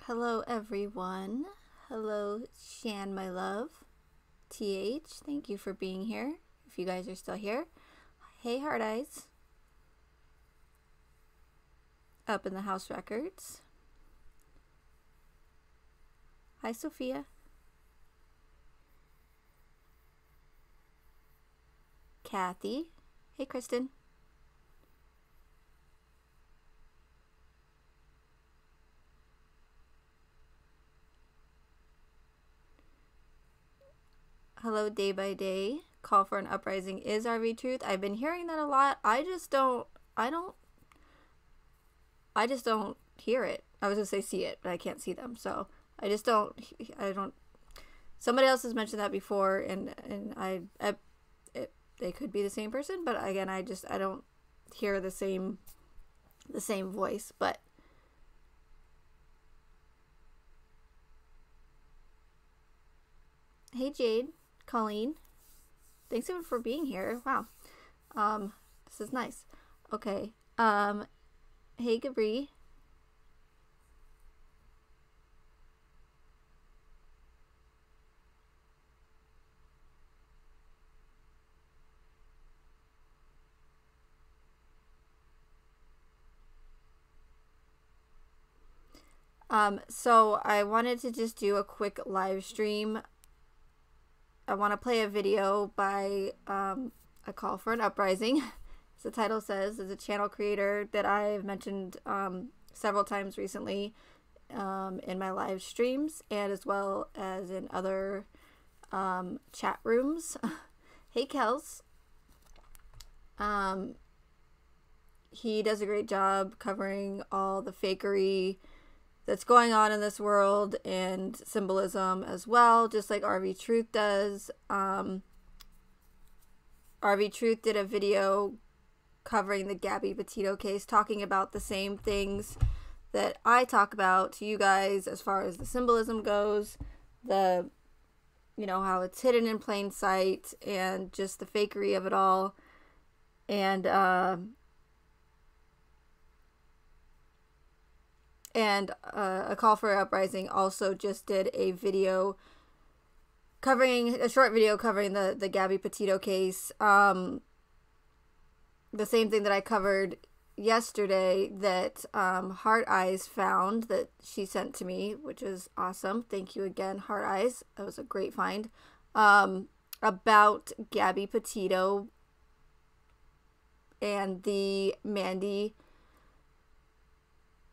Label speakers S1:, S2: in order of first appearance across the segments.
S1: Hello everyone. Hello Shan, my love. TH, thank you for being here. If you guys are still here. Hey Hard Eyes. Up in the house records. Hi Sophia. Kathy. Hey Kristen. Hello Day by Day. Call for an uprising is RV truth. I've been hearing that a lot. I just don't hear it. I was gonna say see it, but I can't see them. So I don't somebody else has mentioned that before, and they could be the same person, but again, I don't hear the same voice. But hey Jade, Colleen, thanks everyone for being here. Wow, this is nice. Okay, hey Gabby. So I wanted to just do a quick live stream. I want to play a video by A Call for an Uprising. As the title says, is a channel creator that I've mentioned several times recently in my live streams and as well as in other chat rooms. Hey Kels. He does a great job covering all the fakery that's going on in this world and symbolism as well, just like RV Truth does. RV Truth did a video covering the Gabby Petito case, talking about the same things that I talk about to you guys as far as the symbolism goes, how it's hidden in plain sight and just the fakery of it all. And A Call for an Uprising also just did a short video covering the Gabby Petito case. The same thing that I covered yesterday that Heart Eyes found that she sent to me, which is awesome. Thank you again, Heart Eyes. That was a great find. About Gabby Petito and the Mandy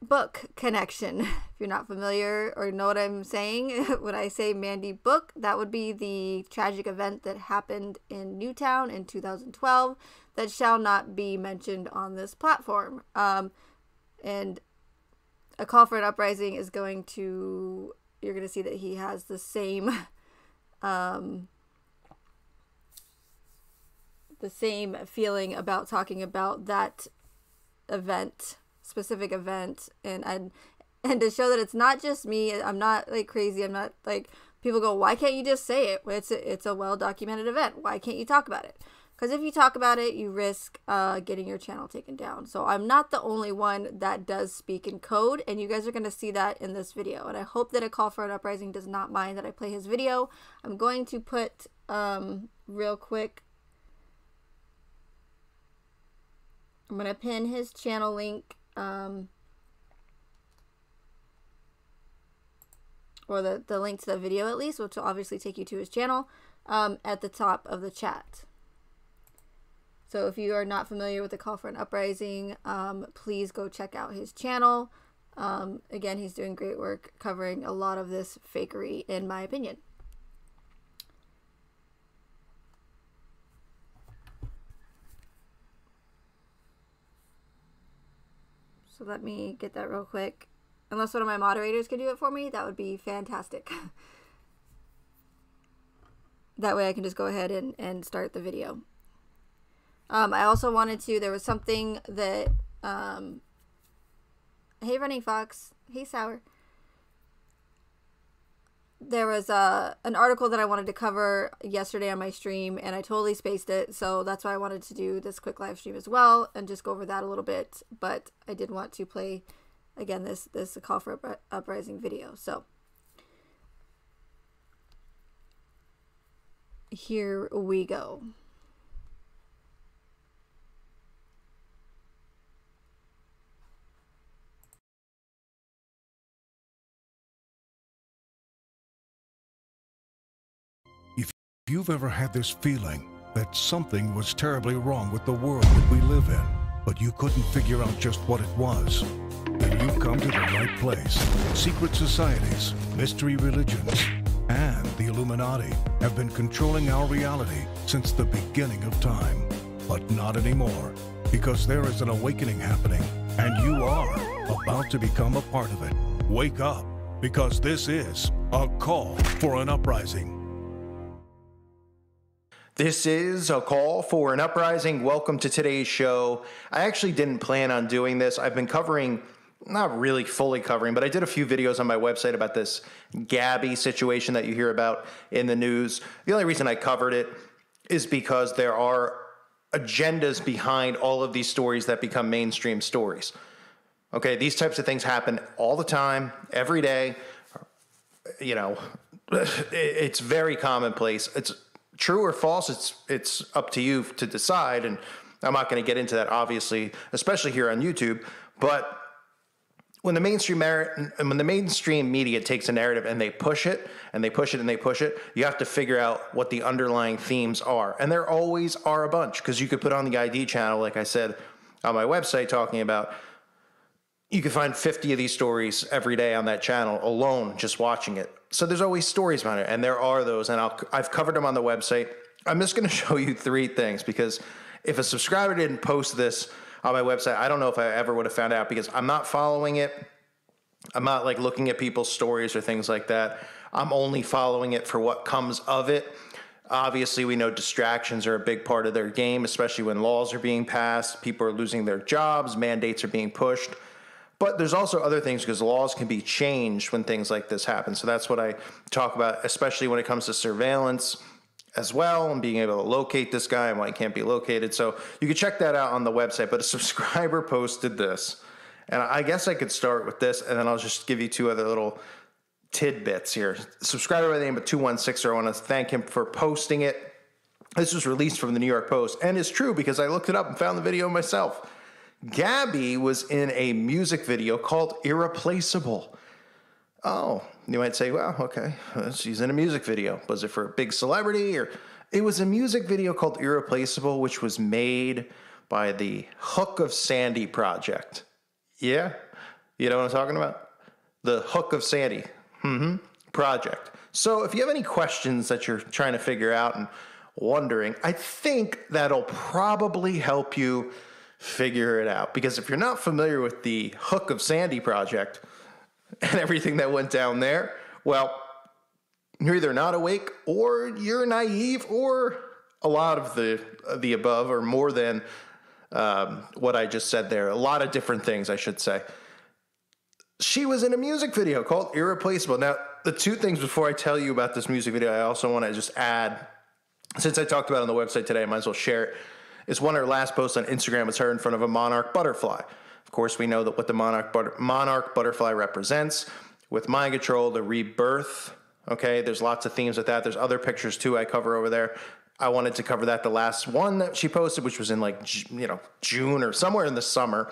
S1: book connection. If you're not familiar or know what I'm saying when I say Mandy book, that would be the tragic event that happened in Newtown in 2012 that shall not be mentioned on this platform. And A Call for an Uprising is you're going to see that he has the same feeling about talking about that specific event, and to show that it's not just me. I'm not like crazy. I'm not like people go, why can't you just say it? It's a well-documented event. Why can't you talk about it? Because if you talk about it, you risk getting your channel taken down. So I'm not the only one that does speak in code, and you guys are going to see that in this video. And I hope that A Call for an Uprising does not mind that I play his video. I'm going to put real quick, I'm going to pin his channel link or the link to the video at least, which will obviously take you to his channel, at the top of the chat. So if you are not familiar with A Call for an Uprising, please go check out his channel. Again, he's doing great work covering a lot of this fakery, in my opinion. So let me get that real quick. Unless one of my moderators could do it for me, that would be fantastic. That way I can just go ahead and start the video. I also wanted to, there was something that, hey Running Fox, hey Sour. There was an article that I wanted to cover yesterday on my stream, and I totally spaced it, so that's why I wanted to do this quick live stream as well and just go over that a little bit. But I did want to play again, this call for uprising video. So here we go.
S2: If you've ever had this feeling that something was terribly wrong with the world that we live in, but you couldn't figure out just what it was, then you've come to the right place. Secret societies, mystery religions, and the Illuminati have been controlling our reality since the beginning of time. But not anymore, because there is an awakening happening, and you are about to become a part of it. Wake up, because this is a call for an uprising.
S3: This is a call for an uprising. Welcome to today's show. I actually didn't plan on doing this. I've been covering, not really fully covering, but I did a few videos on my website about this Gabby situation that you hear about in the news. The only reason I covered it is because there are agendas behind all of these stories that become mainstream stories. Okay, these types of things happen all the time, every day. You know, it's very commonplace. It's true or false, it's up to you to decide, and I'm not going to get into that, obviously, especially here on YouTube. But when the mainstream media takes a narrative and they push it and they push it and they push it, you have to figure out what the underlying themes are, and there always are a bunch, because you could put on the ID channel, like I said on my website, talking about, you can find 50 of these stories every day on that channel alone, just watching it. So there's always stories about it, and there are those, and I've covered them on the website. I'm just going to show you 3 things, because if a subscriber didn't post this on my website, I don't know if I ever would have found out, because I'm not following it. I'm not like looking at people's stories or things like that. I'm only following it for what comes of it. Obviously, we know distractions are a big part of their game, especially when laws are being passed, people are losing their jobs, mandates are being pushed. But there's also other things, because laws can be changed when things like this happen. So that's what I talk about, especially when it comes to surveillance as well, and being able to locate this guy and why he can't be located. So you can check that out on the website. But a subscriber posted this, and I guess I could start with this, and then I'll just give you 2 other little tidbits here. A subscriber by the name of 216, I want to thank him for posting it. This was released from the New York Post, and it's true because I looked it up and found the video myself. Gabby was in a music video called Irreplaceable. Oh, you might say, well, okay, she's in a music video. Was it for a big celebrity? Or it was a music video called Irreplaceable, which was made by the Hook of Sandy project. Yeah? You know what I'm talking about? The Hook of Sandy project. So if you have any questions that you're trying to figure out and wondering, I think that'll probably help you figure it out. Because if you're not familiar with the Hook of Sandy project and everything that went down there, well, you're either not awake, or you're naive, or a lot of the above, or more than what I just said there. A lot of different things, I should say. She was in a music video called Irreplaceable. Now, the 2 things before I tell you about this music video, I also want to just add, since I talked about it on the website today, I might as well share it. Is one of her last posts on Instagram was her in front of a monarch butterfly. Of course, we know that what the monarch butterfly represents with mind control, the rebirth. Okay, there's lots of themes with that. There's other pictures too I cover over there. I wanted to cover that the last one that she posted, which was in like, June or somewhere in the summer.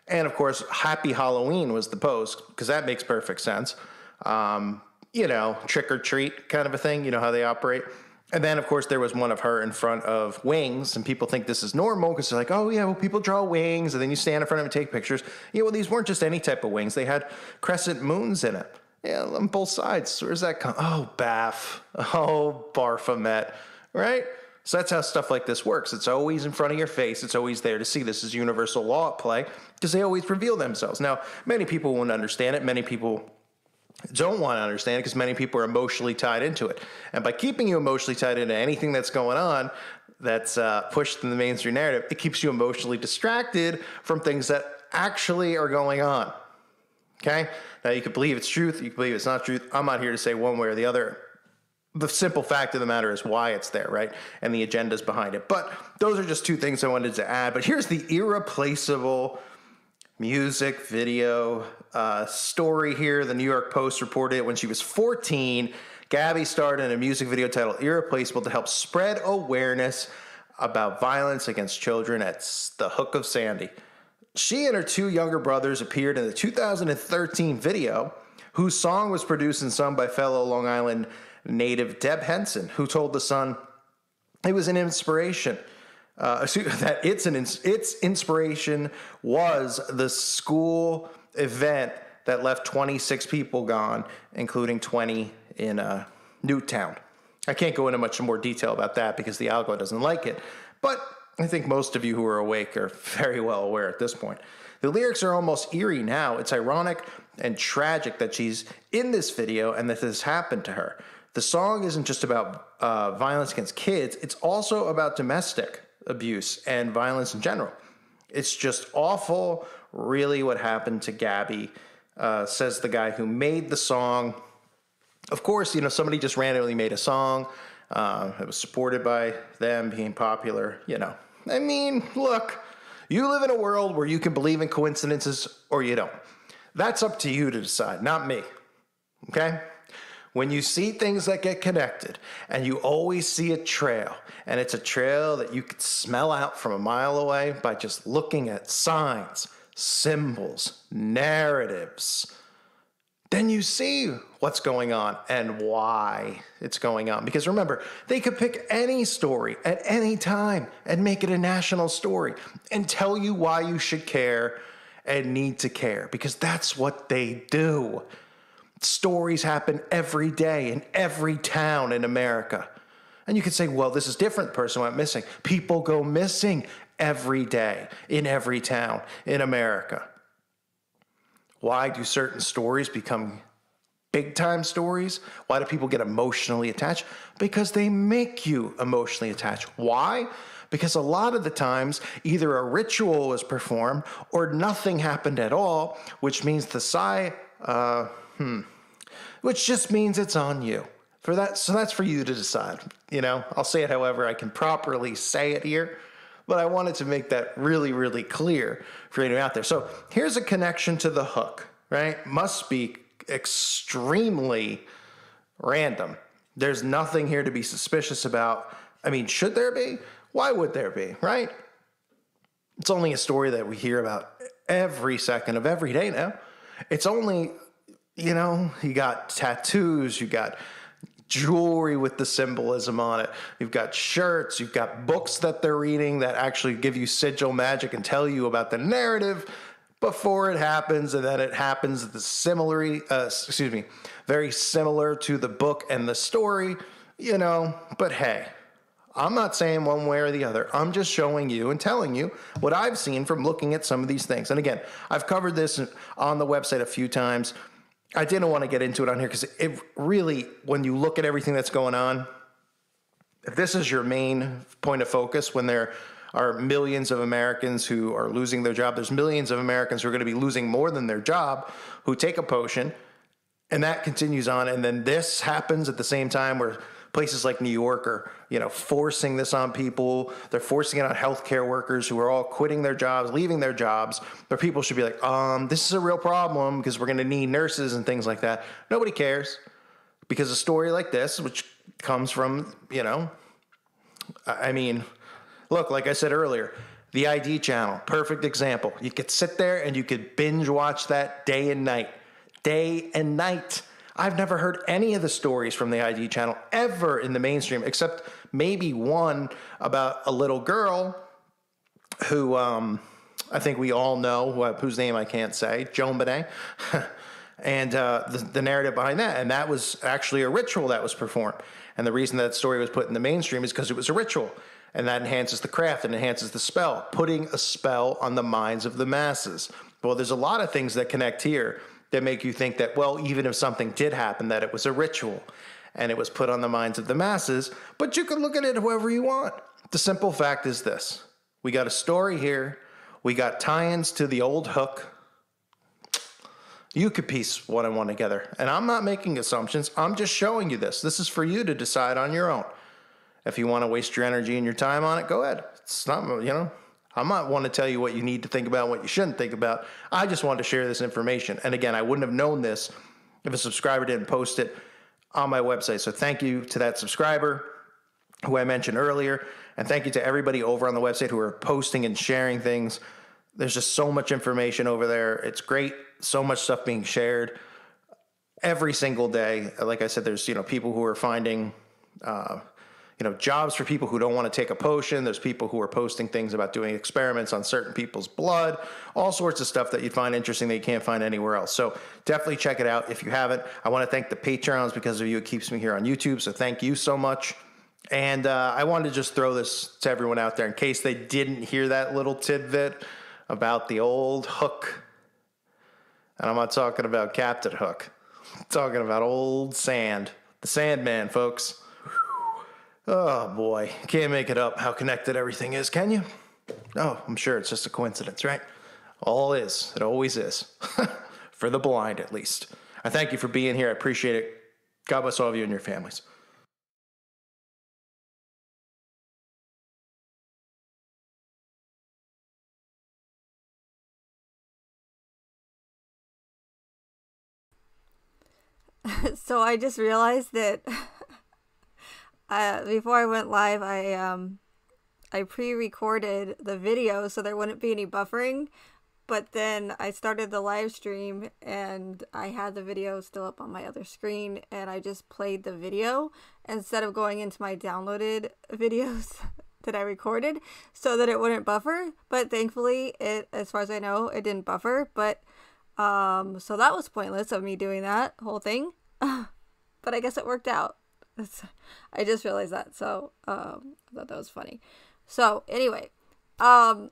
S3: And of course, Happy Halloween was the post, because that makes perfect sense. Trick or treat kind of a thing. You know how they operate. And then, of course, there was one of her in front of wings, and people think this is normal because they're like, oh, yeah, well, people draw wings, and then you stand in front of them and take pictures. Yeah, well, these weren't just any type of wings. They had crescent moons in it. Yeah, on both sides. Where's that come? Oh, Baff. Oh, Baphomet. Right? So that's how stuff like this works. It's always in front of your face. It's always there to see. This is universal law at play, because they always reveal themselves. Now, many people won't understand it. Many people don't want to understand it, because many people are emotionally tied into it. And by keeping you emotionally tied into anything that's going on, that's pushed in the mainstream narrative, it keeps you emotionally distracted from things that actually are going on. Okay? Now, you could believe it's truth. You could believe it's not truth. I'm not here to say one way or the other. The simple fact of the matter is why it's there, right? And the agendas behind it. But those are just 2 things I wanted to add. But here's the Irreplaceable music video story here. The New York Post reported when she was 14, Gabby starred in a music video titled Irreplaceable to help spread awareness about violence against children at the Hook of Sandy. She and her two younger brothers appeared in the 2013 video, whose song was produced and sung by fellow Long Island native Deb Henson, who told The Sun it was an inspiration. That its inspiration was the school event that left 26 people gone, including 20 in Newtown. I can't go into much more detail about that because the algo doesn't like it, but I think most of you who are awake are very well aware at this point. The lyrics are almost eerie now. It's ironic and tragic that she's in this video and that this happened to her. The song isn't just about violence against kids. It's also about domestic abuse and violence in general. It's just awful, really, what happened to Gabby, says the guy who made the song. Of course, somebody just randomly made a song. It was supported by them being popular, I mean, look, you live in a world where you can believe in coincidences or you don't. That's up to you to decide, not me. Okay? When you see things that get connected and you always see a trail, and it's a trail that you could smell out from a mile away by just looking at signs, symbols, narratives, then you see what's going on and why it's going on. Because remember, they could pick any story at any time and make it a national story and tell you why you should care and need to care, because that's what they do. Stories happen every day in every town in America. And you could say, well, this is different. The person went missing. People go missing every day in every town in America. Why do certain stories become big-time stories? Why do people get emotionally attached? Because they make you emotionally attached. Why? Because a lot of the times, either a ritual was performed or nothing happened at all, which means which just means it's on you. So that's for you to decide. I'll say it however I can properly say it here, but I wanted to make that really, really clear for anyone out there. So here's a connection to the hook, right? Must be extremely random. There's nothing here to be suspicious about. I mean, should there be? Why would there be, right? It's only a story that we hear about every second of every day now. It's only, you got tattoos, you got jewelry with the symbolism on it. You've got shirts, you've got books that they're reading that actually give you sigil magic and tell you about the narrative before it happens, and then it happens very similar to the book and the story, but hey, I'm not saying one way or the other. I'm just showing you and telling you what I've seen from looking at some of these things. And again, I've covered this on the website a few times. I didn't want to get into it on here because it really, when you look at everything that's going on, if this is your main point of focus, when there are millions of Americans who are losing their job, there's millions of Americans who are going to be losing more than their job, who take a potion, and that continues on. And then this happens at the same time where places like New York are, forcing this on people. They're forcing it on healthcare workers who are all quitting their jobs, leaving their jobs. Where people should be like, this is a real problem because we're going to need nurses and things like that. Nobody cares, because a story like this, which comes from, look, like I said earlier, the ID channel, perfect example. You could sit there and you could binge watch that day and night. Day and night. I've never heard any of the stories from the ID channel ever in the mainstream, except maybe one about a little girl who I think we all know, whose name I can't say, Joan Benet, and the narrative behind that. And that was actually a ritual that was performed. And the reason that story was put in the mainstream is because it was a ritual. And that enhances the craft and enhances the spell, putting a spell on the minds of the masses. Well, there's a lot of things that connect here that make you think that, well, even if something did happen, that it was a ritual and it was put on the minds of the masses, but you can look at it however you want. The simple fact is this. We got a story here. We got tie-ins to the old hook. You could piece one and one together. And I'm not making assumptions. I'm just showing you this. This is for you to decide on your own. If you want to waste your energy and your time on it, go ahead. It's not, I'm not one to tell you what you need to think about and what you shouldn't think about. I just wanted to share this information. And again, I wouldn't have known this if a subscriber didn't post it on my website. So thank you to that subscriber who I mentioned earlier. And thank you to everybody over on the website who are posting and sharing things. There's just so much information over there. It's great. So much stuff being shared every single day. Like I said, there's, people who are finding, jobs for people who don't want to take a potion. There's people who are posting things about doing experiments on certain people's blood, all sorts of stuff that you'd find interesting that you can't find anywhere else. So definitely check it out if you haven't. I want to thank the Patreons. Because of you, it keeps me here on YouTube. So thank you so much. And I wanted to just throw this to everyone out there in case they didn't hear that little tidbit about the old Hook. And I'm not talking about Captain Hook. I'm talking about old Sand. The Sandman, folks. Oh, boy. Can't make it up how connected everything is, can you? Oh, I'm sure it's just a coincidence, right? All is. It always is. For the blind, at least. I thank you for being here. I appreciate it. God bless all of you and your families.
S1: So I just realized that before I went live, I pre-recorded the video so there wouldn't be any buffering, but then I started the live stream and I had the video still up on my other screen, and I just played the video instead of going into my downloaded videos that I recorded so that it wouldn't buffer. But thankfully, as far as I know, it didn't buffer. But so that was pointless of me doing that whole thing. But I guess it worked out. I just realized that. So I thought that was funny. So anyway, so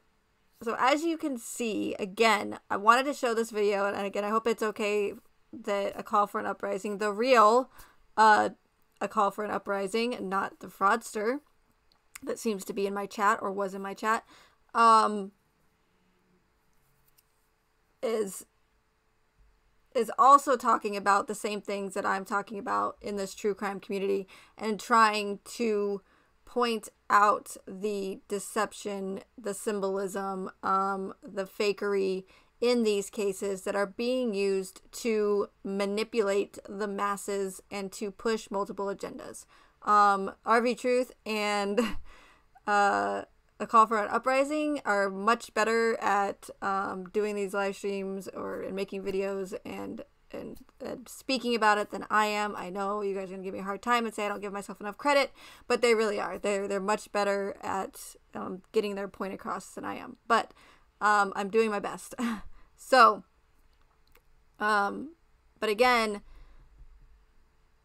S1: as you can see, again, I wanted to show this video, and again, I hope it's okay that a call for an uprising, the real a call for an uprising, not the fraudster that seems to be in my chat or was in my chat, is also talking about the same things that I'm talking about in this true crime community, and trying to point out the deception, the symbolism, the fakery in these cases that are being used to manipulate the masses and to push multiple agendas. RV Truth and A Call for an Uprising are much better at doing these live streams or making videos and speaking about it than I am. I know you guys are gonna give me a hard time and say I don't give myself enough credit, but they really are. They're much better at getting their point across than I am. But I'm doing my best. So, but again,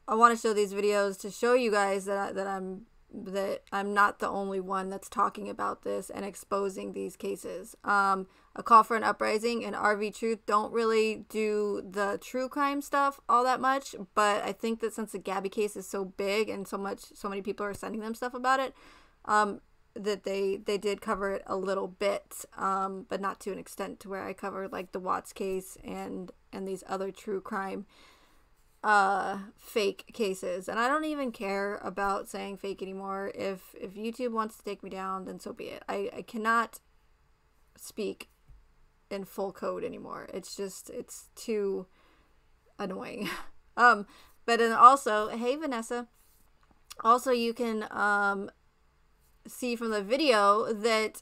S1: I want to show these videos to show you guys that I'm not the only one that's talking about this and exposing these cases. A Call for an Uprising and RV Truth don't really do the true crime stuff all that much, but I think that since the Gabby case is so big and so many people are sending them stuff about it, that they did cover it a little bit, but not to an extent to where I covered like the Watts case and these other true crime fake cases. And I don't even care about saying fake anymore. If YouTube wants to take me down, then so be it. I cannot speak in full code anymore. It's too annoying. But then also, hey Vanessa, also you can see from the video that,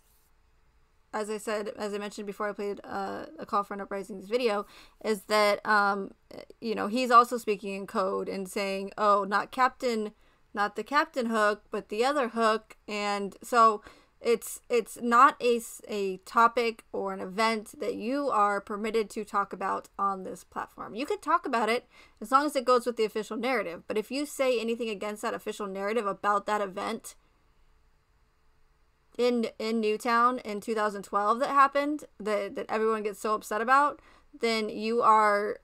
S1: as I mentioned before I played A Call for an Uprising's video, is that, he's also speaking in code and saying, oh, not the Captain Hook, but the other Hook. And so it's not a topic or an event that you are permitted to talk about on this platform. You could talk about it as long as it goes with the official narrative. But if you say anything against that official narrative about that event in Newtown in 2012 that happened, that everyone gets so upset about, then you are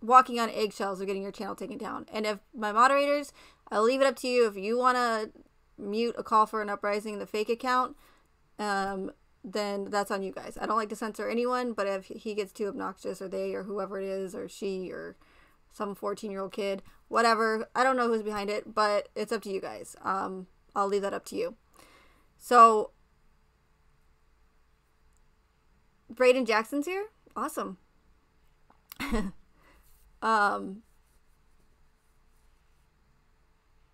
S1: walking on eggshells or getting your channel taken down. And if my moderators, I'll leave it up to you. If you want to mute A Call for an Uprising, the fake account, then that's on you guys. I don't like to censor anyone, but if he gets too obnoxious, or they, or whoever it is, or she, or some 14-year-old kid, whatever. I don't know who's behind it, but it's up to you guys. I'll leave that up to you. So, Braden Jackson's here? Awesome.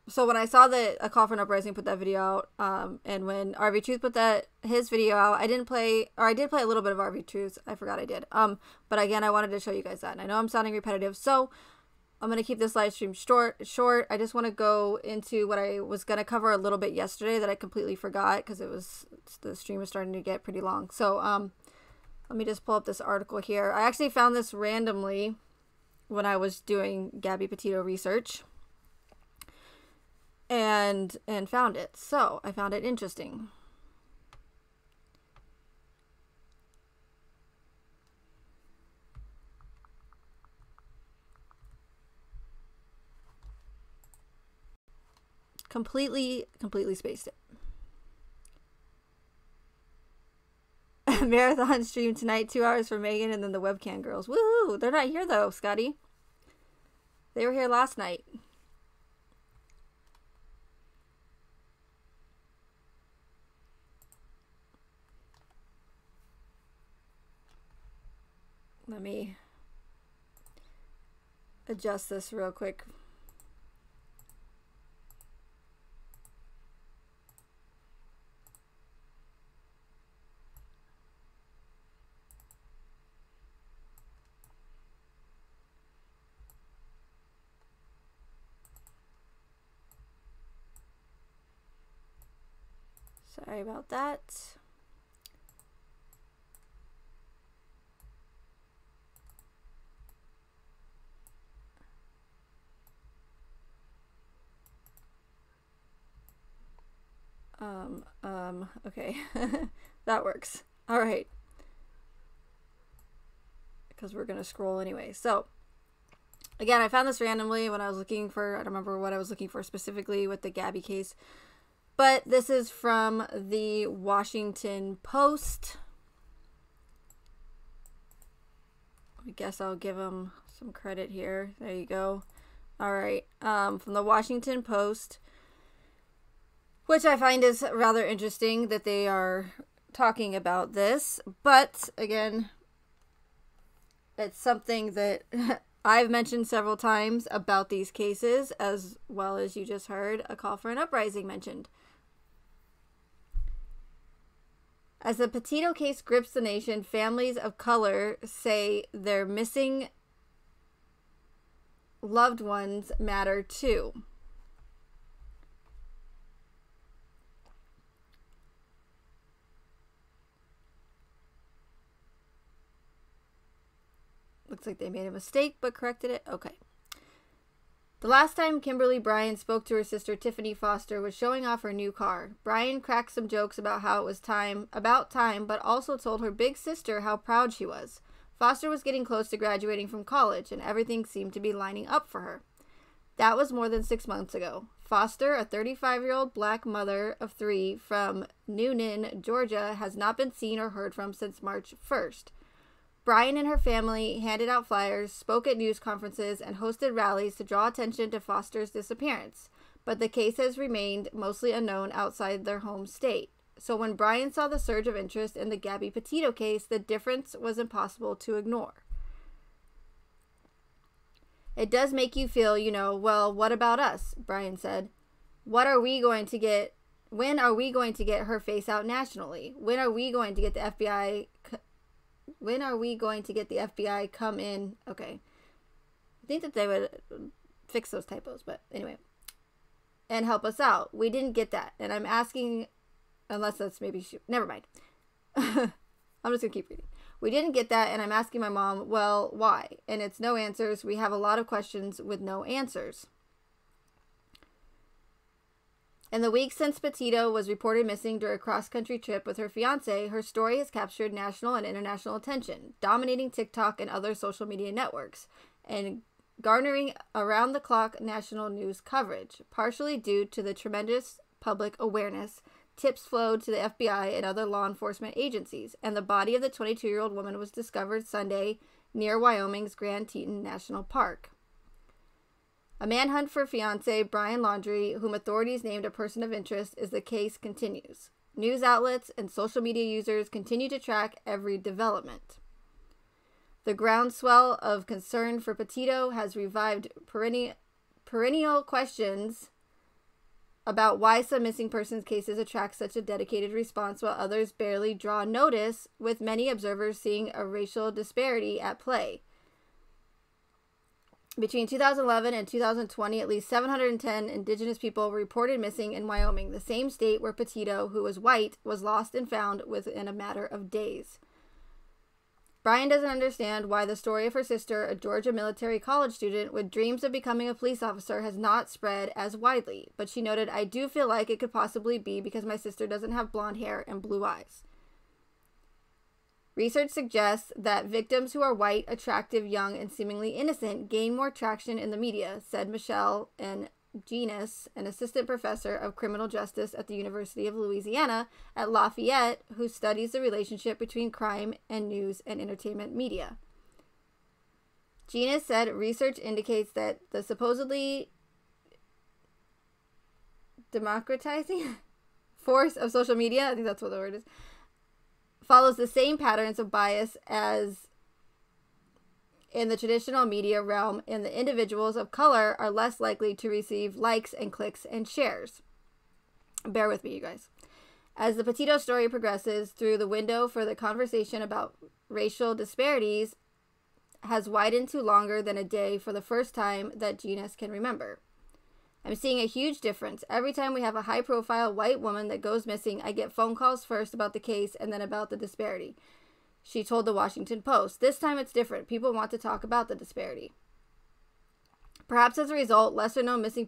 S1: So when I saw that A Call for an Uprising put that video out, and when RV Truth put his video out, I did play a little bit of RV Truth. I forgot I did. But again, I wanted to show you guys that. And I know I'm sounding repetitive, so I'm going to keep this live stream short. I just want to go into what I was going to cover a little bit yesterday that I completely forgot because the stream was starting to get pretty long. So, let me just pull up this article here. I actually found this randomly when I was doing Gabby Petito research and found it. So, I found it interesting. Completely spaced it. Marathon stream tonight, 2 hours for Megan and then the webcam girls. Woohoo! They're not here though, Scotty. They were here last night. Let me adjust this real quick. Sorry about that. Okay. That works. All right. Because we're going to scroll anyway. So, again, I found this randomly when I was looking for, I don't remember what I was looking for specifically with the Gabby case. But this is from the Washington Post. I guess I'll give them some credit here. There you go. All right. From the Washington Post, which I find is rather interesting that they are talking about this. But again, it's something that I've mentioned several times about these cases, as well as you just heard A Call for an Uprising mentioned. As the Petito case grips the nation, families of color say their missing loved ones matter too. Looks like they made a mistake but corrected it. Okay. The last time Kimberly Bryan spoke to her sister Tiffany Foster was showing off her new car. Bryan cracked some jokes about how it was about time, but also told her big sister how proud she was. Foster was getting close to graduating from college, and everything seemed to be lining up for her. That was more than 6 months ago. Foster, a 35-year-old black mother of 3 from Newnan, Georgia, has not been seen or heard from since March 1st. Bryan and her family handed out flyers, spoke at news conferences, and hosted rallies to draw attention to Foster's disappearance, but the case has remained mostly unknown outside their home state. So when Bryan saw the surge of interest in the Gabby Petito case, the difference was impossible to ignore. It does make you feel, well, what about us? Bryan said. When are we going to get her face out nationally? When are we going to get the FBI come in? Okay. I think that they would fix those typos, but anyway. And help us out. We didn't get that. And I'm asking, unless that's maybe, never mind. I'm just going to keep reading. We didn't get that, and I'm asking my mom, well, why? And it's no answers. We have a lot of questions with no answers. In the weeks since Petito was reported missing during a cross-country trip with her fiancé, her story has captured national and international attention, dominating TikTok and other social media networks, and garnering around-the-clock national news coverage, partially due to the tremendous public awareness. Tips flowed to the FBI and other law enforcement agencies, and the body of the 22-year-old woman was discovered Sunday near Wyoming's Grand Teton National Park. A manhunt for fiancé Brian Laundrie, whom authorities named a person of interest, as the case continues. News outlets and social media users continue to track every development. The groundswell of concern for Petito has revived perennial questions about why some missing persons cases attract such a dedicated response while others barely draw notice, with many observers seeing a racial disparity at play. Between 2011 and 2020, at least 710 Indigenous people were reported missing in Wyoming, the same state where Petito, who was white, was lost and found within a matter of days. Brian doesn't understand why the story of her sister, a Georgia military college student with dreams of becoming a police officer, has not spread as widely, but she noted, "I do feel like it could possibly be because my sister doesn't have blonde hair and blue eyes." Research suggests that victims who are white, attractive, young, and seemingly innocent gain more traction in the media, said Michelle N. Genis, an assistant professor of criminal justice at the University of Louisiana at Lafayette, who studies the relationship between crime and news and entertainment media. Genis said research indicates that the supposedly democratizing force of social media, I think that's what the word is, follows the same patterns of bias as in the traditional media realm, and the individuals of color are less likely to receive likes and clicks and shares. Bear with me, you guys. As the Petito story progresses through, the window for the conversation about racial disparities has widened to longer than a day for the first time that Genis can remember. I'm seeing a huge difference. Every time we have a high-profile white woman that goes missing, I get phone calls first about the case and then about the disparity, she told the Washington Post. This time it's different. People want to talk about the disparity. Perhaps as a result, lesser-known missing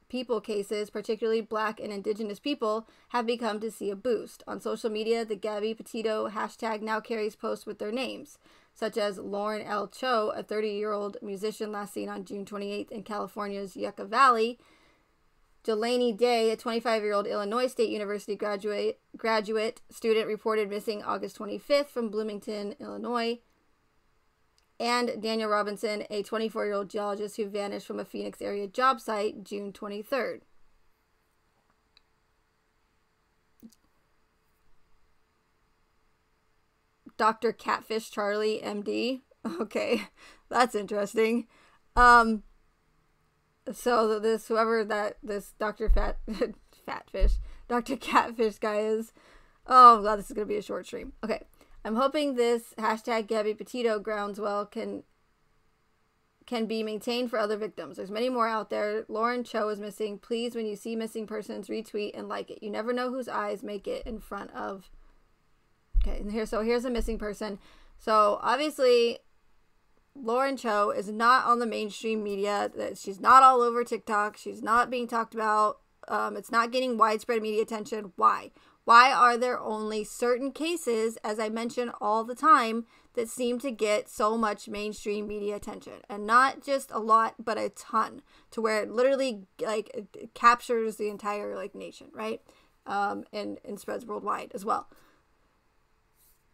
S1: people cases, particularly Black and Indigenous people, have begun to see a boost. On social media, the Gabby Petito hashtag now carries posts with their names, such as Lauren L. Cho, a 30-year-old musician last seen on June 28th in California's Yucca Valley, Delaney Day, a 25-year-old Illinois State University graduate student reported missing August 25th from Bloomington, Illinois, and Daniel Robinson, a 24-year-old geologist who vanished from a Phoenix area job site June 23rd. Dr. Catfish Charlie, MD. Okay, that's interesting. So this Dr. Dr. Catfish guy is, oh, I'm glad this is going to be a short stream. Okay. I'm hoping this hashtag Gabby Petito groundswell can be maintained for other victims. There's many more out there. Lauren Cho is missing. Please, when you see missing persons, retweet and like it. You never know whose eyes make it in front of. Okay. And here's a missing person. So obviously, Lauren Cho is not on the mainstream media. She's not all over TikTok. She's not being talked about. It's not getting widespread media attention. Why? Why are there only certain cases, as I mention all the time, that seem to get so much mainstream media attention? And not just a lot, but a ton, to where it literally it captures the entire nation, right? And spreads worldwide as well.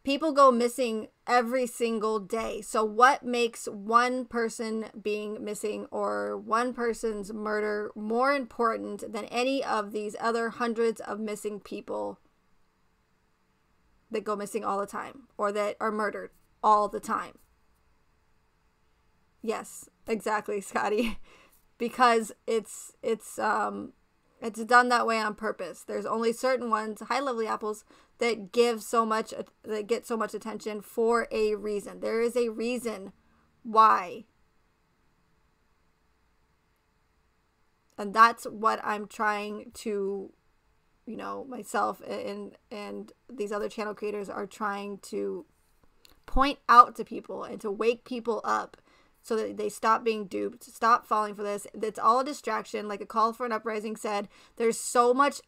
S1: People go missing every single day. So what makes one person being missing or one person's murder more important than any of these other hundreds of missing people that go missing all the time or that are murdered all the time? Yes, exactly, Scotty. Because it's done that way on purpose. There's only certain ones, high lovely apples, that get so much attention for a reason. There is a reason why. And that's what I'm trying to, myself and these other channel creators are trying to point out to people and to wake people up so that they stop being duped, stop falling for this. It's all a distraction. Like A Call for an Uprising said, there's so much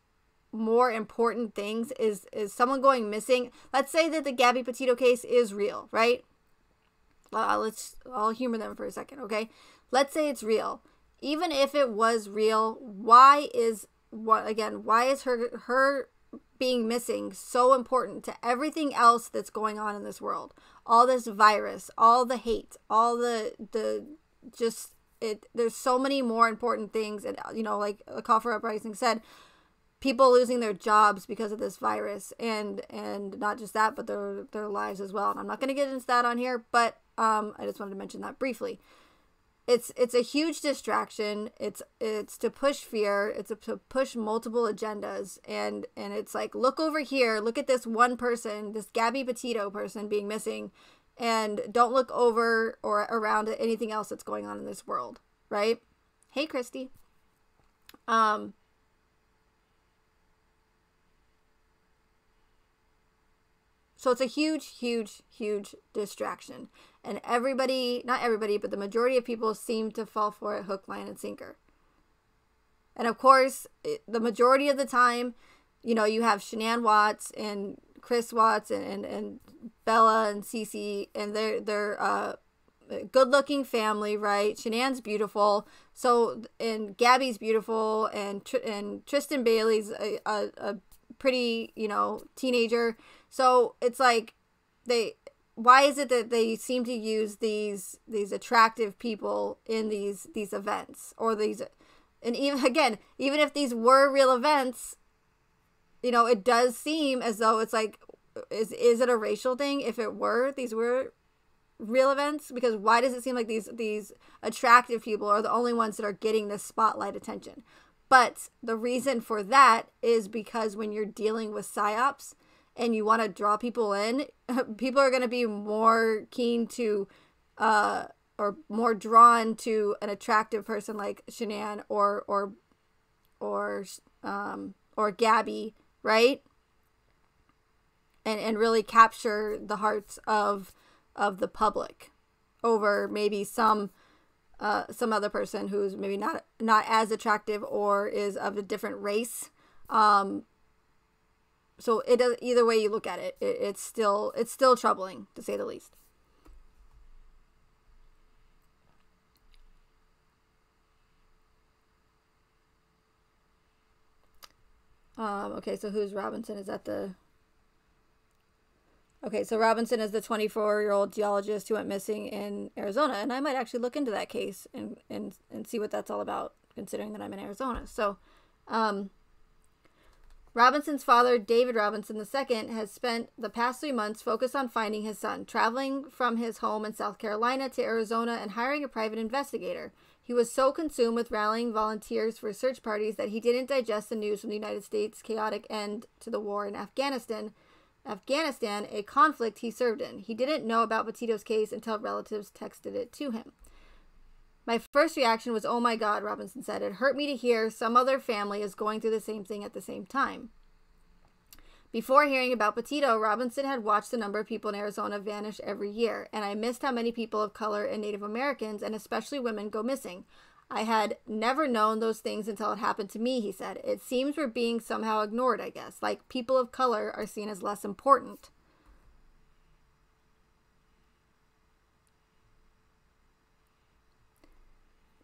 S1: more important things. Is someone going missing? Let's say that the Gabby Petito case is real, right? I'll humor them for a second, okay? Let's say it's real. Even if it was real, why is her being missing so important to everything else that's going on in this world? All this virus, all the hate, all the just there's so many more important things. And, you know, like a call for uprising said, people losing their jobs because of this virus, and not just that, but their lives as well. And I'm not going to get into that on here, but I just wanted to mention that briefly. It's a huge distraction. It's to push fear. It's to push multiple agendas, and it's like, look over here, look at this one person, this Gabby Petito person being missing, and don't look over or around at anything else that's going on in this world, right? Hey, Christy. So it's a huge, huge, huge distraction. And everybody, not everybody, but the majority of people seem to fall for it hook, line, and sinker. And of course, the majority of the time, you know, you have Shanann Watts and Chris Watts and Bella and Cece, and they're a good-looking family, right? Shanann's beautiful. So, and Gabby's beautiful, and Tristan Bailey's a pretty, you know, teenager. So it's like, why is it that they seem to use these attractive people in these events, or these, and even if these were real events, you know, it does seem as though it's like, is it a racial thing if these were real events? Because why does it seem like these attractive people are the only ones that are getting this spotlight attention? But the reason for that is because when you're dealing with psyops and you want to draw people in, people are going to be more keen to, or more drawn to an attractive person like Shanann or Gabby, right? And really capture the hearts of the public over maybe some other person who's maybe not as attractive or is of a different race. So it does, either way you look at it, it's still troubling, to say the least. Okay, so who's Robinson? Is that the... Okay, so Robinson is the 24-year-old geologist who went missing in Arizona, and I might actually look into that case and see what that's all about, considering that I'm in Arizona. So, Robinson's father, David Robinson II, has spent the past 3 months focused on finding his son, traveling from his home in South Carolina to Arizona and hiring a private investigator. He was so consumed with rallying volunteers for search parties that he didn't digest the news from the United States' chaotic end to the war in Afghanistan, a conflict he served in. He didn't know about Petito's case until relatives texted it to him. My first reaction was, oh my God, Robinson said. It hurt me to hear some other family is going through the same thing at the same time. Before hearing about Petito, Robinson had watched the number of people in Arizona vanish every year, and I missed how many people of color and Native Americans, and especially women, go missing. I had never known those things until it happened to me, he said. It seems we're being somehow ignored, I guess. Like people of color are seen as less important.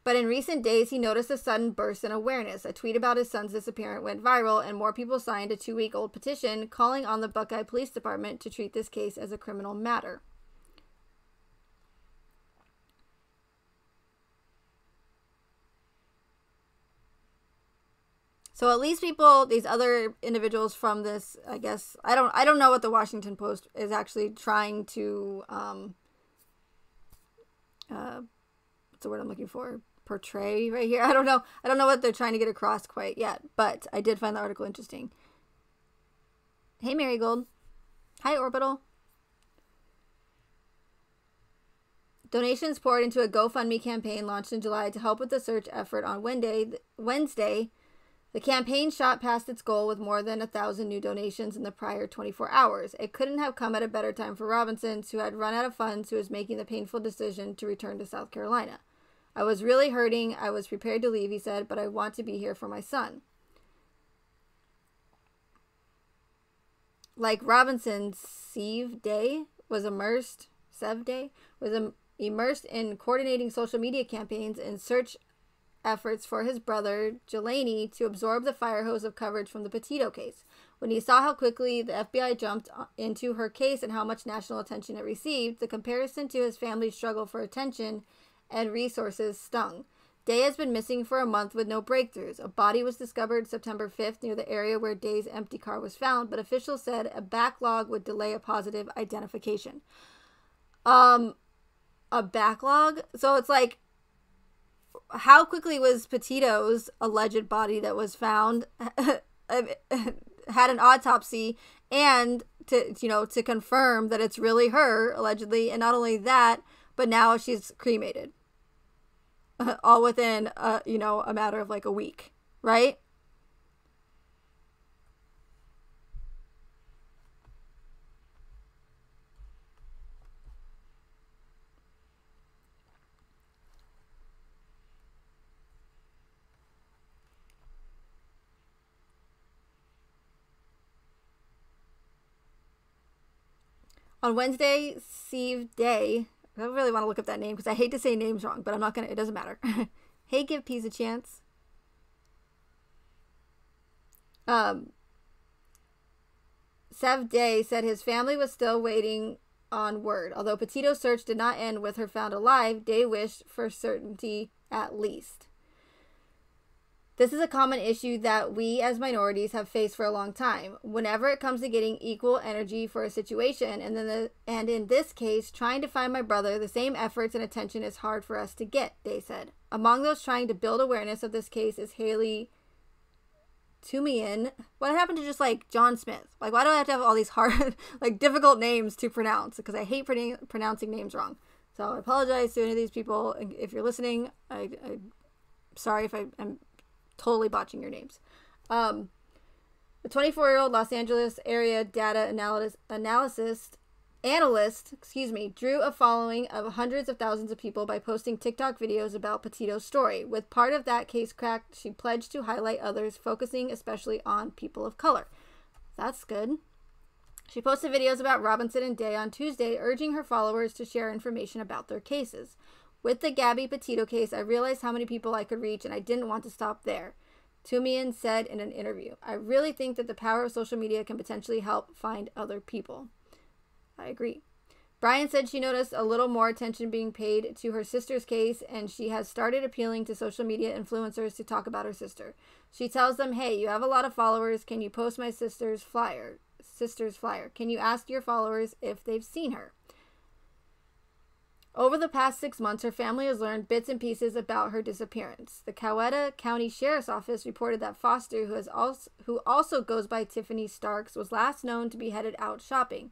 S1: But in recent days, he noticed a sudden burst in awareness. A tweet about his son's disappearance went viral, and more people signed a 2-week-old petition calling on the Buckeye Police Department to treat this case as a criminal matter. So at least these other individuals from this, I guess, I don't know what the Washington Post is actually trying to, what's the word I'm looking for? Portray right here. I don't know what they're trying to get across quite yet, but I did find the article interesting. Hey, Marigold. Hi, Orbital. Donations poured into a GoFundMe campaign launched in July to help with the search effort on Wednesday. The campaign shot past its goal with more than 1,000 new donations in the prior 24 hours. It couldn't have come at a better time for Robinson, who had run out of funds, who was making the painful decision to return to South Carolina. I was really hurting. I was prepared to leave, he said, but I want to be here for my son. Like Robinson, Sev Day was immersed in coordinating social media campaigns and search efforts for his brother, Jelani, to absorb the fire hose of coverage from the Petito case. When he saw how quickly the FBI jumped into her case and how much national attention it received, the comparison to his family's struggle for attention and resources stung. Day has been missing for a month with no breakthroughs. A body was discovered September 5th near the area where Day's empty car was found, but officials said a backlog would delay a positive identification. A backlog? So it's like, how quickly was Petito's alleged body that was found had an autopsy and to confirm that it's really her, allegedly, and not only that, but now she's cremated. All within, a matter of like a week, right? On Wednesday, Steve Day, I don't really want to look up that name because I hate to say names wrong, but I'm not going to, it doesn't matter. Hey, give peas a chance. Sev Day said his family was still waiting on word. Although Petito's search did not end with her found alive, Day wished for certainty at least. This is a common issue that we as minorities have faced for a long time. Whenever it comes to getting equal energy for a situation, and in this case, trying to find my brother, the same efforts and attention is hard for us to get, Day said. Among those trying to build awareness of this case is Haley Tumian. What happened to just like John Smith? Like, why do I have to have all these hard, like difficult names to pronounce? Because I hate pronouncing names wrong. So I apologize to any of these people. If you're listening, I'm sorry if I'm totally botching your names. The 24-year-old Los Angeles area data analyst, drew a following of hundreds of thousands of people by posting TikTok videos about Petito's story. With part of that case cracked, she pledged to highlight others, focusing especially on people of color. That's good. She posted videos about Robinson and Day on Tuesday, urging her followers to share information about their cases. With the Gabby Petito case, I realized how many people I could reach, and I didn't want to stop there. Tumian said in an interview, I really think that the power of social media can potentially help find other people. I agree. Brian said she noticed a little more attention being paid to her sister's case, and she has started appealing to social media influencers to talk about her sister. She tells them, hey, you have a lot of followers. Can you post my sister's flyer? Can you ask your followers if they've seen her? Over the past 6 months, her family has learned bits and pieces about her disappearance. The Coweta County Sheriff's Office reported that Foster, who also goes by Tiffany Starks, was last known to be headed out shopping.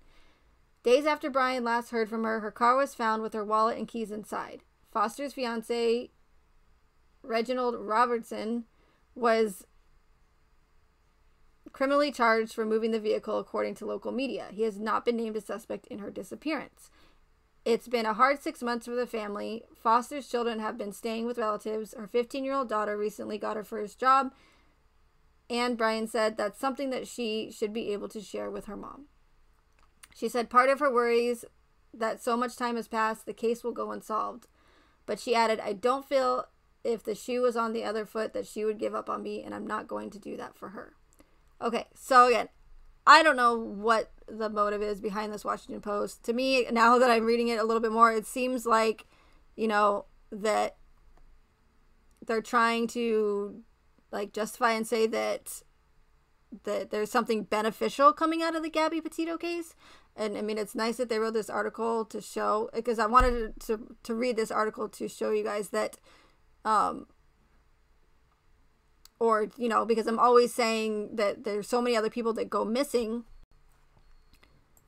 S1: Days after Brian last heard from her, her car was found with her wallet and keys inside. Foster's fiancé, Reginald Robertson, was criminally charged for moving the vehicle, according to local media. He has not been named a suspect in her disappearance. It's been a hard 6 months for the family. Foster's children have been staying with relatives. Her 15-year-old daughter recently got her first job. And Brian said that's something that she should be able to share with her mom. She said part of her worries that so much time has passed, the case will go unsolved. But she added, I don't feel if the shoe was on the other foot that she would give up on me, and I'm not going to do that for her. Okay, so again, I don't know what the motive is behind this Washington Post. To me, now that I'm reading it a little bit more, it seems like, that they're trying to like justify and say that there's something beneficial coming out of the Gabby Petito case. And I mean, it's nice that they wrote this article to show, because I wanted to read this article to show you guys that, because I'm always saying that there's so many other people that go missing.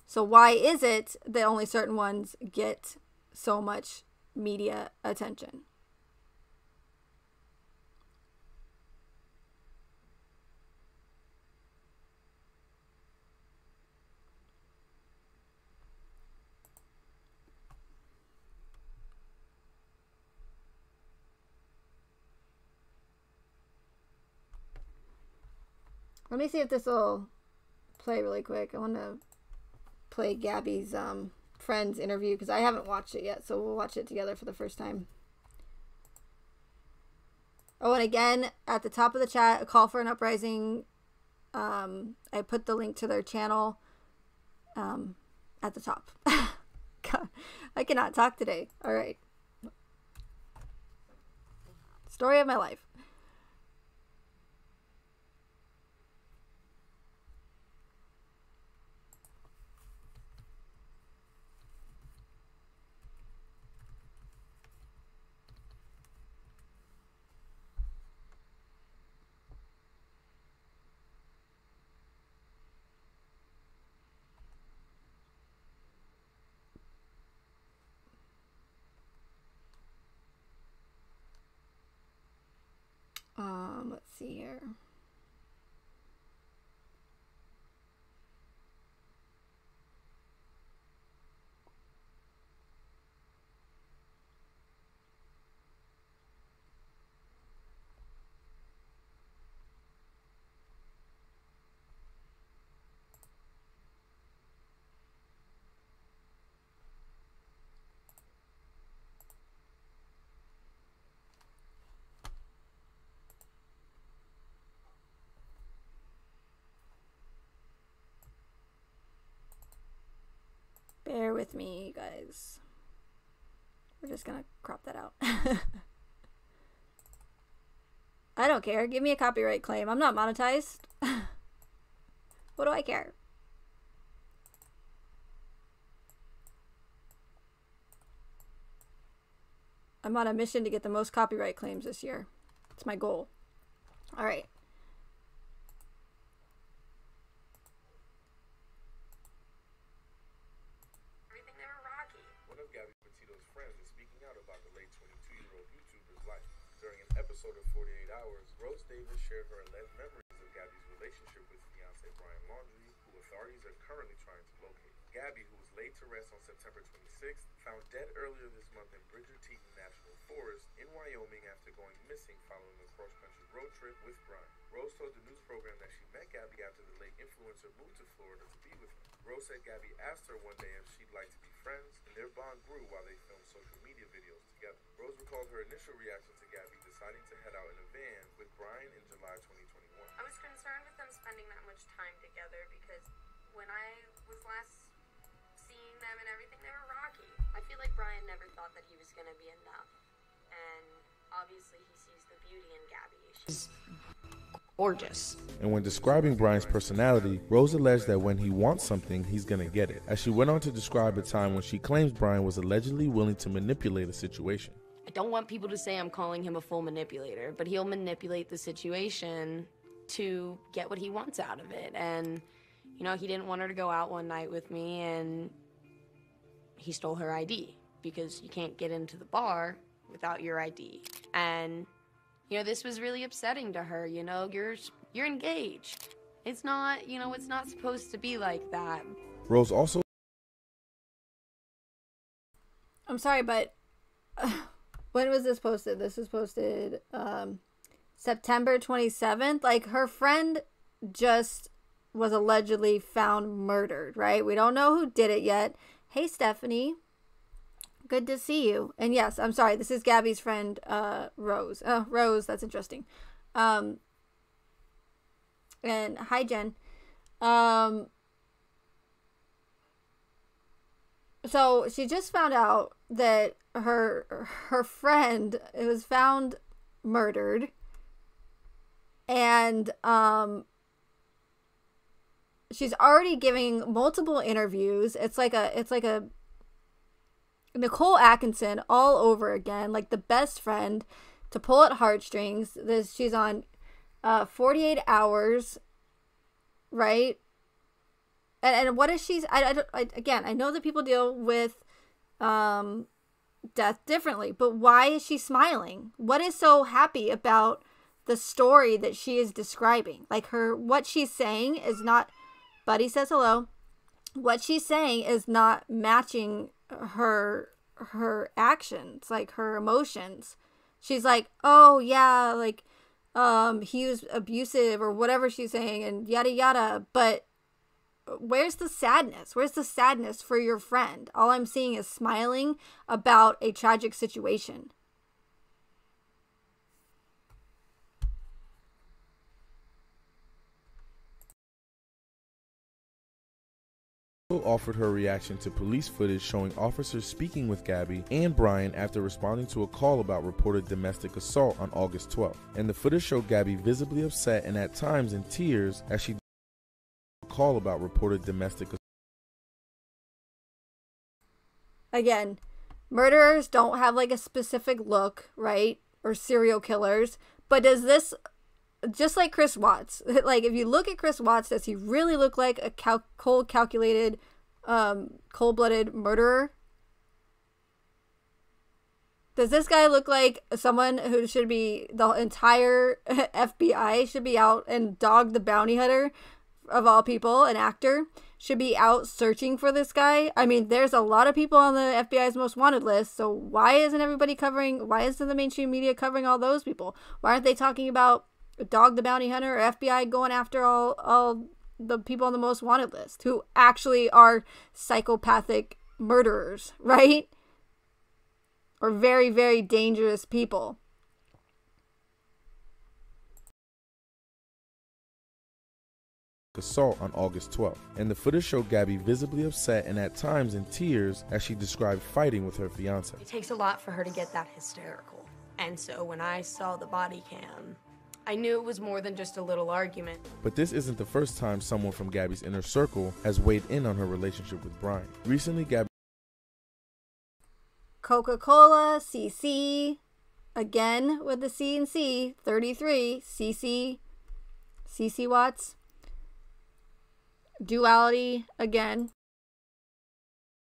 S1: So why is it that only certain ones get so much media attention? Let me see if this will play really quick. I want to play Gabby's friend's interview because I haven't watched it yet, so we'll watch it together for the first time. Oh, and again, at the top of the chat, a call for an uprising. I put the link to their channel at the top. God, I cannot talk today. All right. Story of my life. Let's see here. Bear with me, guys. We're just gonna crop that out. I don't care. Give me a copyright claim. I'm not monetized. What do I care? I'm on a mission to get the most copyright claims this year. It's my goal. All right.
S4: One of Gabby Petito's friends is speaking out about the late 22-year-old YouTuber's life. During an episode of 48 Hours, Rose Davis shared her alleged memories of Gabby's relationship with fiancé Brian Laundrie, who authorities are currently trying to locate. Gabby, who was laid to rest on September 26th, found dead earlier this month in Bridger Teton National Forest in Wyoming after going missing following a cross-country road trip with Brian. Rose told the news program that she met Gabby after the late influencer moved to Florida to be with her. Rose said Gabby asked her one day if she'd like to be friends, and their bond grew while they filmed social media videos together. Rose recalled her initial reaction to Gabby deciding to head out in a van with Brian in July 2021.
S5: I was concerned with them spending that much time together because when I was last seeing them and everything, they were rocky. I feel like Brian never thought that he was going to be enough. And obviously he sees the beauty in Gabby. She's gorgeous.
S4: And when describing Brian's personality, Rose alleged that when he wants something, he's gonna get it, as she went on to describe a time when she claims Brian was allegedly willing to manipulate a situation.
S5: I don't want people to say I'm calling him a full manipulator, but he'll manipulate the situation to get what he wants out of it. And, you know, he didn't want her to go out one night with me, and he stole her ID because you can't get into the bar without your ID. And you know, this was really upsetting to her. You know, you're engaged. It's not, you know, it's not supposed to be like that.
S4: Rose also...
S1: I'm sorry, but when was this posted? This was posted September 27th. Like, her friend just was allegedly found murdered, right? We don't know who did it yet. Hey, Stephanie. Good to see you. And yes, I'm sorry. This is Gabby's friend, Rose. Oh, Rose. That's interesting. And hi, Jen. So she just found out that her friend was found murdered, and she's already giving multiple interviews. It's like a Nicole Atkinson all over again, like the best friend to pull at heartstrings. She's on 48 Hours, right? And what is she? Again, I know that people deal with death differently, but why is she smiling? What is so happy about the story that she is describing? Like, what she's saying is not. Buddy says hello. What she's saying is not matching her actions, like her emotions. She's like, oh yeah, like he was abusive or whatever she's saying, and yada yada. But where's the sadness? Where's the sadness for your friend? All I'm seeing is smiling about a tragic situation.
S6: offered her reaction to police footage showing officers speaking with Gabby and Brian after responding to a call about reported domestic assault on August 12th. And the footage showed Gabby visibly upset and at times in tears as she call about reported domestic assault.
S1: Again, murderers don't have like a specific look, right? Or serial killers. But does this, just like Chris Watts, like if you look at Chris Watts, does he really look like a cold-blooded murderer? Does this guy look like someone who should be, the entire FBI should be out, and Dog the Bounty Hunter, of all people, an actor, should be out searching for this guy? I mean, there's a lot of people on the FBI's most wanted list, so why isn't the mainstream media covering all those people? Why aren't they talking about Dog the Bounty Hunter or FBI going after all the people on the most wanted list who actually are psychopathic murderers, right? Or very, very dangerous people.
S6: Assault on August 12th, and the footage showed Gabby visibly upset and at times in tears as she described fighting with her fiance.
S5: It takes a lot for her to get that hysterical. And so when I saw the body cam, I knew it was more than just a little argument.
S6: But this isn't the first time someone from Gabby's inner circle has weighed in on her relationship with Brian. Recently, Gabby
S1: Coca-Cola, CC, again with the C and C, 33, CC Watts. Duality again.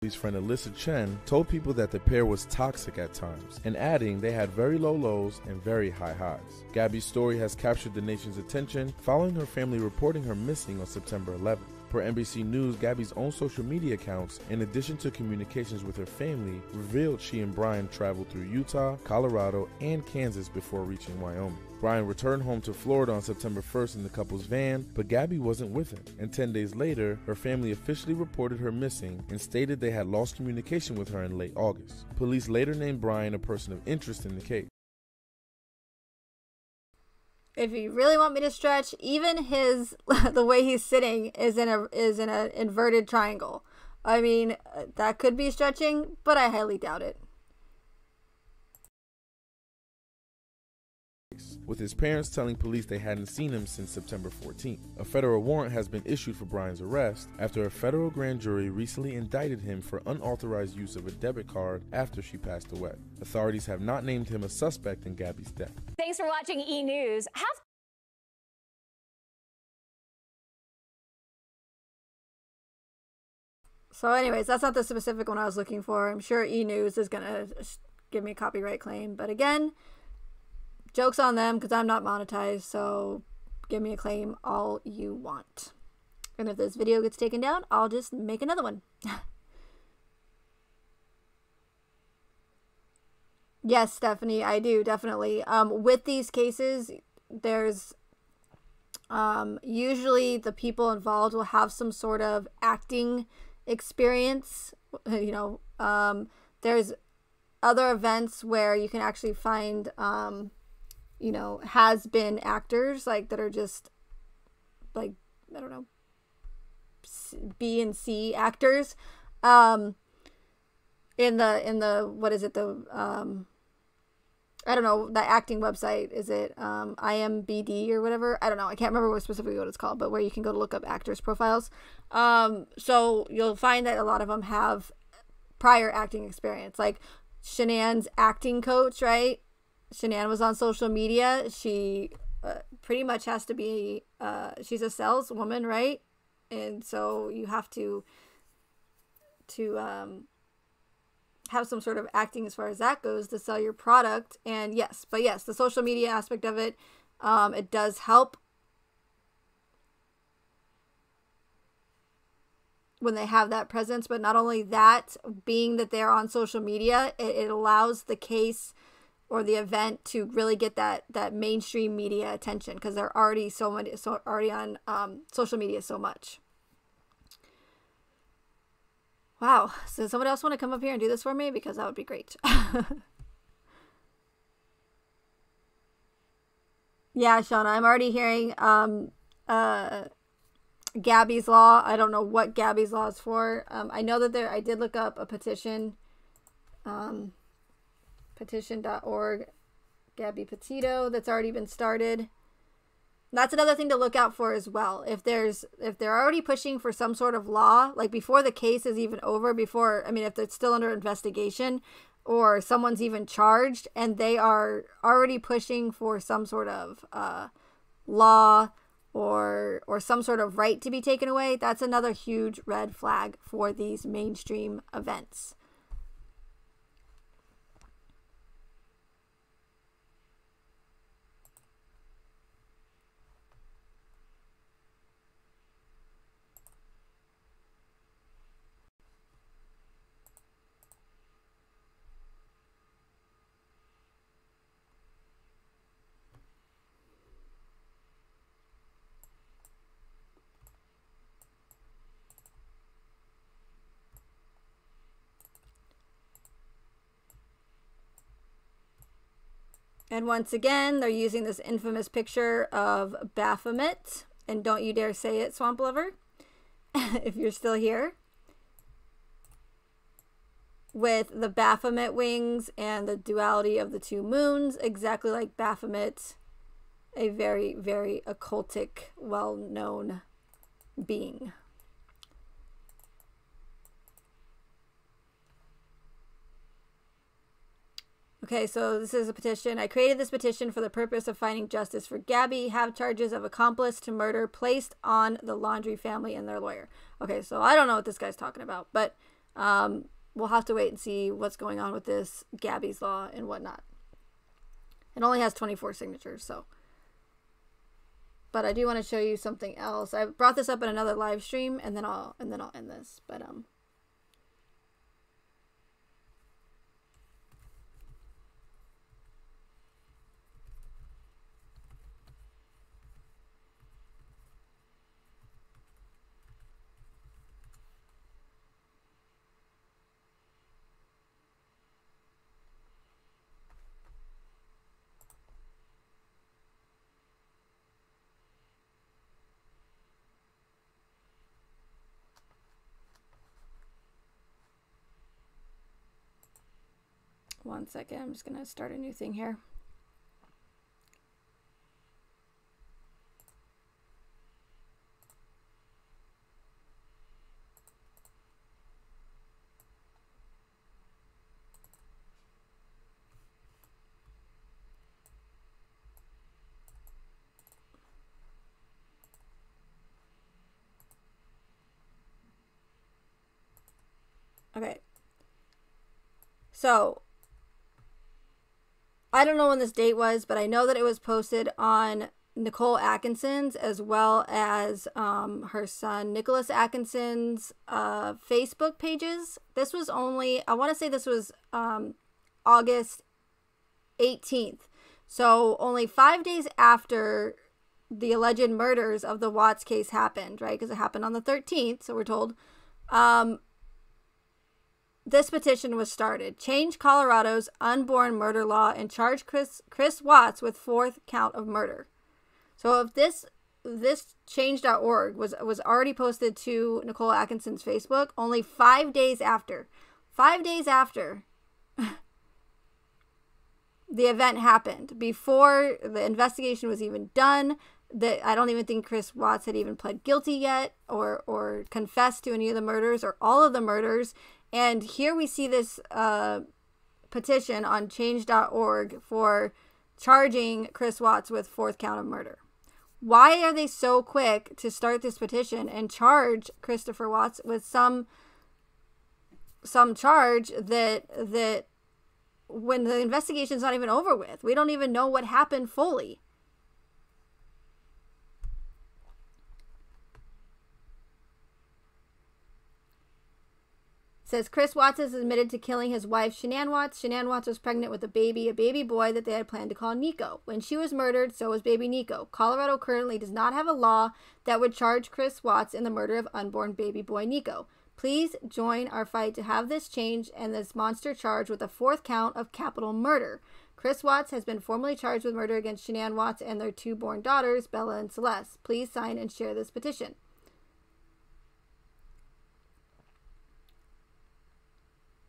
S6: Gabby's friend Alyssa Chen told people that the pair was toxic at times, and adding they had very low lows and very high highs. Gabby's story has captured the nation's attention following her family reporting her missing on September 11th. Per NBC News, Gabby's own social media accounts, in addition to communications with her family, revealed she and Brian traveled through Utah, Colorado, and Kansas before reaching Wyoming. Brian returned home to Florida on September 1st in the couple's van, but Gabby wasn't with him, and 10 days later, her family officially reported her missing and stated they had lost communication with her in late August. Police later named Brian a person of interest in the case.
S1: If you really want me to stretch, even the way he's sitting is in an inverted triangle. I mean, that could be stretching, but I highly doubt it.
S6: With his parents telling police they hadn't seen him since September 14th. A federal warrant has been issued for Brian's arrest after a federal grand jury recently indicted him for unauthorized use of a debit card after she passed away. Authorities have not named him a suspect in Gabby's death.
S7: Thanks for watching E! News.
S1: So anyways, that's not the specific one I was looking for. I'm sure E! News is going to give me a copyright claim. But again, joke's on them because I'm not monetized. So give me a claim all you want. And if this video gets taken down, I'll just make another one. Yes, Stephanie, I do, definitely. With these cases, there's usually the people involved will have some sort of acting experience. You know, there's other events where you can actually find, you know, has-been actors, like, that are just, like, I don't know, B and C actors. In the, what is it, the, I don't know, that acting website, is it IMBD or whatever? I don't know. I can't remember specifically what it's called, but where you can go to look up actors' profiles. So you'll find that a lot of them have prior acting experience. Like Shanann's acting coach, right? Shanann was on social media. She pretty much has to be, she's a saleswoman, right? And so you have to have some sort of acting as far as that goes to sell your product. And yes, the social media aspect of it, it does help when they have that presence. But not only that, being that they're on social media, it allows the case or the event to really get that mainstream media attention because they're already already on social media so much. Wow. So someone else want to come up here and do this for me? Because that would be great. Yeah, Shauna, I'm already hearing, Gabby's Law. I don't know what Gabby's Law is for. I know that I did look up a petition. Petition.org. Gabby Petito. That's already been started. That's another thing to look out for as well. If they're already pushing for some sort of law, like before the case is even over, if it's still under investigation or someone's even charged and they are already pushing for some sort of law or some sort of right to be taken away, that's another huge red flag for these mainstream events. And once again, they're using this infamous picture of Baphomet. And don't you dare say it, Swamp Lover, if you're still here. With the Baphomet wings and the duality of the two moons, exactly like Baphomet, a very, very occultic, well-known being. Okay, so this is a petition. I created this petition for the purpose of finding justice for Gabby. Have charges of accomplice to murder placed on the Laundrie family and their lawyer. Okay, so I don't know what this guy's talking about, but we'll have to wait and see what's going on with this Gabby's Law and whatnot. It only has 24 signatures, so. But I do want to show you something else. I brought this up in another live stream, and then I'll end this. But one second, I'm just going to start a new thing here. Okay. So, I don't know when this date was, but I know that it was posted on Nicole Atkinson's as well as her son Nicholas Atkinson's Facebook pages. This was only, I want to say this was August 18th. So only 5 days after the alleged murders of the Watts case happened, right? Because it happened on the 13th, so we're told. This petition was started. Change Colorado's unborn murder law and charge Chris Watts with 4th count of murder. So if this change.org was already posted to Nicole Atkinson's Facebook only 5 days after. 5 days after the event happened, before the investigation was even done. I don't even think Chris Watts had even pled guilty yet or confessed to any of the murders or all of the murders. And here we see this petition on change.org for charging Chris Watts with 4th count of murder. Why are they so quick to start this petition and charge Christopher Watts with some charge that when the investigation's not even over with? We don't even know what happened fully. It says Chris Watts is admitted to killing his wife, Shanann Watts. Shanann Watts was pregnant with a baby boy that they had planned to call Nico. When she was murdered, so was baby Nico. Colorado currently does not have a law that would charge Chris Watts in the murder of unborn baby boy Nico. Please join our fight to have this changed and this monster charged with a 4th count of capital murder. Chris Watts has been formally charged with murder against Shanann Watts and their 2 born daughters, Bella and Celeste. Please sign and share this petition.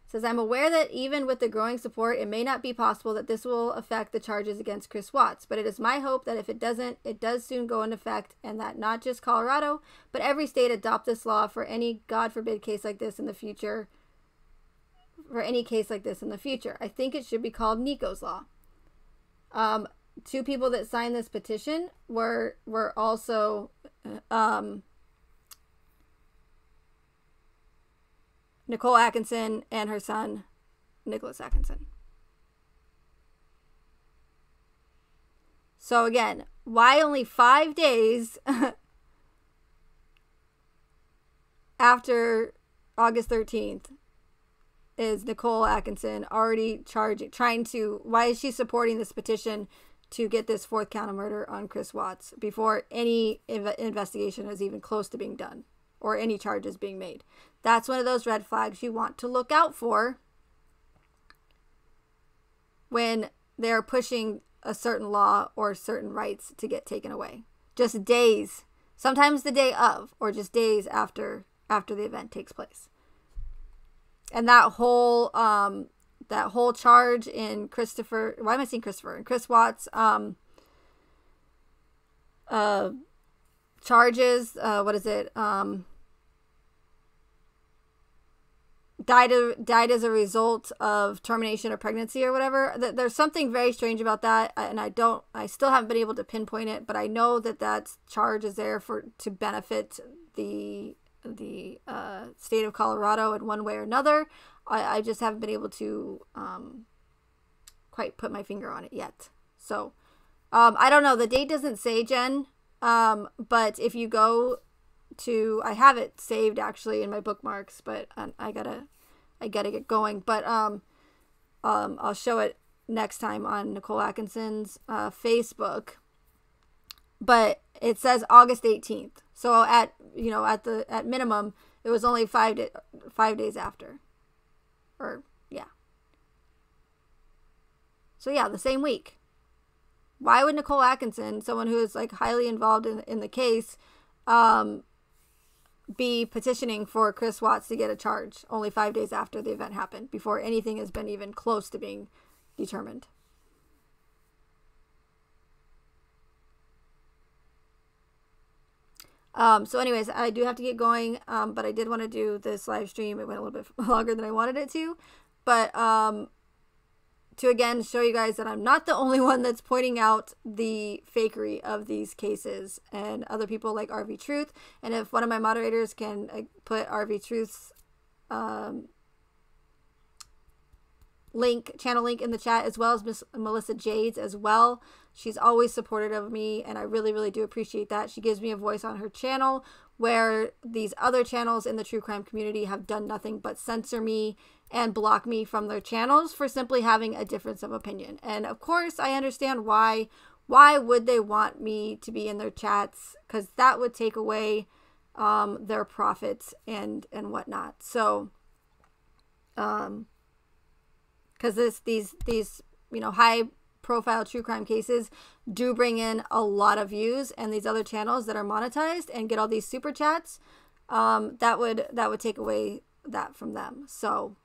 S1: Says, I'm aware that even with the growing support, it may not be possible that this will affect the charges against Chris Watts, but it is my hope that if it doesn't, it does soon go into effect, and that not just Colorado, but every state adopt this law for any, God forbid, case like this in the future. For any case like this in the future. I think it should be called Nicos Law. 2 people that signed this petition were also Nicole Atkinson and her son, Nicholas Atkinson. So again, why only 5 days after August 13th is Nicole Atkinson already why is she supporting this petition to get this 4th count of murder on Chris Watts before any investigation is even close to being done or any charges being made? That's one of those red flags you want to look out for when they're pushing a certain law or certain rights to get taken away. Just days, sometimes the day of, or just days after the event takes place. And that whole charge in Christopher, why am I saying Christopher? In Chris Watts, charges, what is it? Died as a result of termination of pregnancy or whatever. There's something very strange about that, and I still haven't been able to pinpoint it, but I know that charge is there to benefit the state of Colorado in one way or another. I just haven't been able to quite put my finger on it yet. So I don't know. The date doesn't say, Jen, but if you go to, I have it saved actually in my bookmarks, but I gotta get going. But I'll show it next time on Nicole Atkinson's Facebook. But it says August 18th. So at minimum, it was only 5 days after. Or yeah. So yeah, the same week. Why would Nicole Atkinson, someone who is like highly involved in the case, be petitioning for Chris Watts to get a charge only 5 days after the event happened, before anything has been even close to being determined? So anyways, I do have to get going, but I did want to do this live stream. It went a little bit longer than I wanted it to, but to again show you guys that I'm not the only one that's pointing out the fakery of these cases, and other people like RV Truth. And if one of my moderators can put RV Truth's channel link in the chat, as well as Miss Melissa Jades as well. She's always supportive of me, and I really, really do appreciate that. She gives me a voice on her channel, where these other channels in the true crime community have done nothing but censor me and block me from their channels for simply having a difference of opinion. And of course, I understand why. Why would they want me to be in their chats? Because that would take away their profits and whatnot. So, because these high profile true crime cases do bring in a lot of views, and these other channels that are monetized and get all these super chats, that would take away that from them. So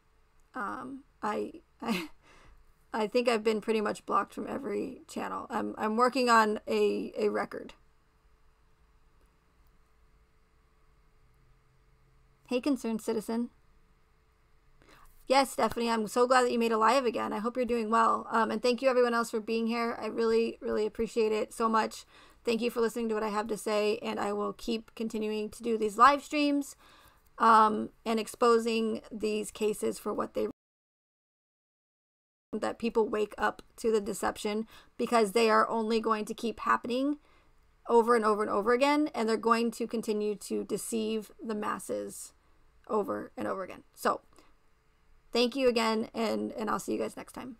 S1: I think I've been pretty much blocked from every channel. I'm working on a record. Hey, concerned citizen. Yes, Stephanie, I'm so glad that you made a live again. I hope you're doing well. And thank you everyone else for being here. I really, really appreciate it so much. Thank you for listening to what I have to say, and I will keep continuing to do these live streams and exposing these cases for what they, that people wake up to the deception, because they are only going to keep happening over and over and over again, and they're going to continue to deceive the masses over and over again. So thank you again, and I'll see you guys next time.